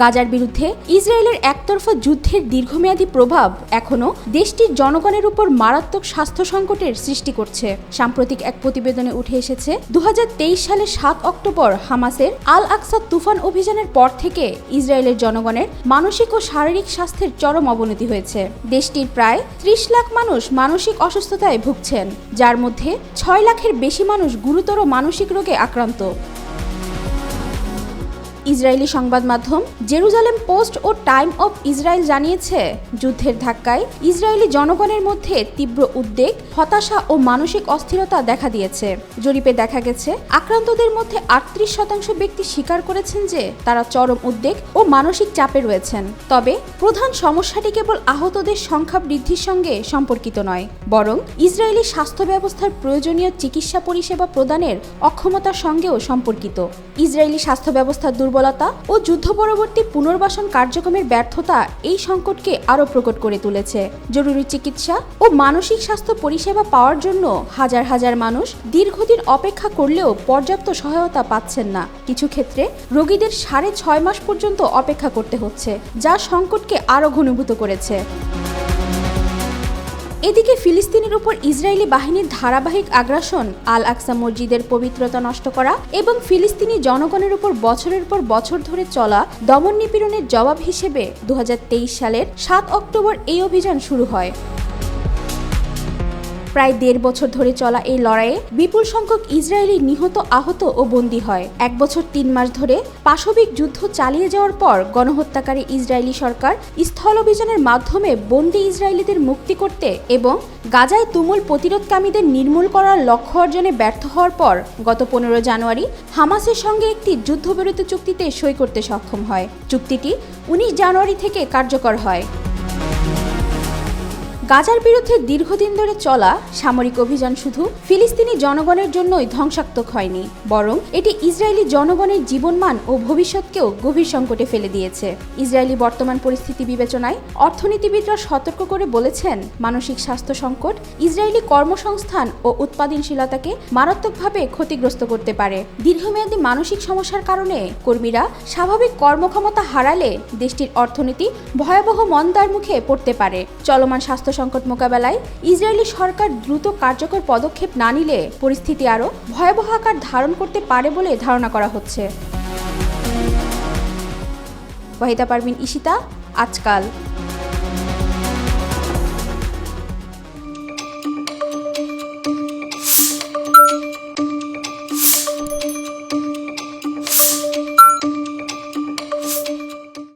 গাজার বিরুদ্ধে ইসরায়েলের একতরফা যুদ্ধের দীর্ঘমেয়াদী প্রভাব এখনও দেশটির জনগণের উপর মারাত্মক স্বাস্থ্য সংকটের সৃষ্টি করছে। সাম্প্রতিক এক প্রতিবেদনে উঠে এসেছে ২০২৩ সালের ৭ অক্টোবর হামাসের আল আকসা তুফান অভিযানের পর থেকে ইসরায়েলের জনগণের মানসিক ও শারীরিক স্বাস্থ্যের চরম অবনতি হয়েছে। দেশটির প্রায় ৩০ লাখ মানুষ মানসিক অসুস্থতায় ভুগছেন, যার মধ্যে ৬ লাখের বেশি মানুষ গুরুতর মানসিক রোগে আক্রান্ত। ইসরায়েলি সংবাদ মাধ্যম জেরুজালেম পোস্ট ও টাইম অফ ইসরায়েল জানিয়েছে, যুদ্ধের ধাক্কায় ইসরায়েলি জনগণের মধ্যে তীব্র উদ্বেগ, হতাশা ও মানসিক অস্থিরতা দেখা দিয়েছে। জরিপে দেখা গেছে, আক্রান্তদের মধ্যে ৩৮% ব্যক্তি স্বীকার করেছেন যে তারা চরম উদ্বেগ ও মানসিক চাপে রয়েছেন। তবে প্রধান সমস্যাটি কেবল আহতদের সংখ্যা বৃদ্ধির সঙ্গে সম্পর্কিত নয়, বরং ইসরায়েলি স্বাস্থ্য ব্যবস্থার প্রয়োজনীয় চিকিৎসা পরিষেবা প্রদানের অক্ষমতার সঙ্গেও সম্পর্কিত। ইসরায়েলি স্বাস্থ্য ব্যবস্থার দুর্বলতা ও যুদ্ধ পরবর্তী পুনর্বাসন কার্যক্রমের ব্যর্থতা এই সংকটকে আরও প্রকট করে তুলেছে। জরুরি চিকিৎসা ও মানসিক স্বাস্থ্য পরিষেবা পাওয়ার জন্য হাজার হাজার মানুষ দীর্ঘদিন অপেক্ষা করলেও পর্যাপ্ত সহায়তা পাচ্ছেন না। কিছু ক্ষেত্রে রোগীদের ৬.৫ মাস পর্যন্ত অপেক্ষা করতে হচ্ছে, যা সংকটকে আরও ঘনীভূত করেছে। এদিকে ফিলিস্তিনের উপর ইসরায়েলি বাহিনীর ধারাবাহিক আগ্রাসন, আল আকসা মসজিদের পবিত্রতা নষ্ট করা এবং ফিলিস্তিনি জনগণের উপর বছরের পর বছর ধরে চলা দমন নিপীড়নের জবাব হিসেবে ২০২৩ সালের ৭ অক্টোবর এই অভিযান শুরু হয়। প্রায় ১.৫ বছর ধরে চলা এই লড়াইয়ে বিপুল সংখ্যক ইসরায়েলি নিহত, আহত ও বন্দী হয়। ১ বছর ৩ মাস ধরে পাশবিক যুদ্ধ চালিয়ে যাওয়ার পর গণহত্যাকারী ইসরায়েলি সরকার স্থল অভিযানের মাধ্যমে বন্দী ইসরায়েলিদের মুক্তি করতে এবং গাজায় তুমুল প্রতিরোধকামীদের নির্মূল করার লক্ষ্য অর্জনে ব্যর্থ হওয়ার পর গত ১৫ জানুয়ারি হামাসের সঙ্গে একটি যুদ্ধবিরতি চুক্তিতে সই করতে সক্ষম হয়। চুক্তিটি ১৯ জানুয়ারি থেকে কার্যকর হয়। গাজার বিরুদ্ধে দীর্ঘদিন ধরে চলা সামরিক অভিযান শুধু ফিলিস্তিনি জনগণের জন্যই ধ্বংসাত্মক হয়নি, বরং এটি ইসরায়েলি জনগণের জীবনমান ও ভবিষ্যৎকেও গভীর সংকটে ফেলে দিয়েছে। ইসরায়েলি বর্তমান পরিস্থিতি বিবেচনায় অর্থনীতিবিদরা সতর্ক করে বলেছেন, মানসিক স্বাস্থ্য সংকট ইসরায়েলি কর্মসংস্থান ও উৎপাদনশীলতাকে মারাত্মকভাবে ক্ষতিগ্রস্ত করতে পারে। দীর্ঘমেয়াদী মানসিক সমস্যার কারণে কর্মীরা স্বাভাবিক কর্মক্ষমতা হারালে দেশটির অর্থনীতি ভয়াবহ মন্দার মুখে পড়তে পারে। চলমান স্বাস্থ্য সংকট মোকাবেলায় ইসরায়েলি সরকার দ্রুত কার্যকর পদক্ষেপ না নিলে পরিস্থিতি আরও ভয়াবহ আকার ধারণ করতে পারে বলে ধারণা করা হচ্ছে। ওয়াহিদা পারভিন, ঈশিতা, আজকাল।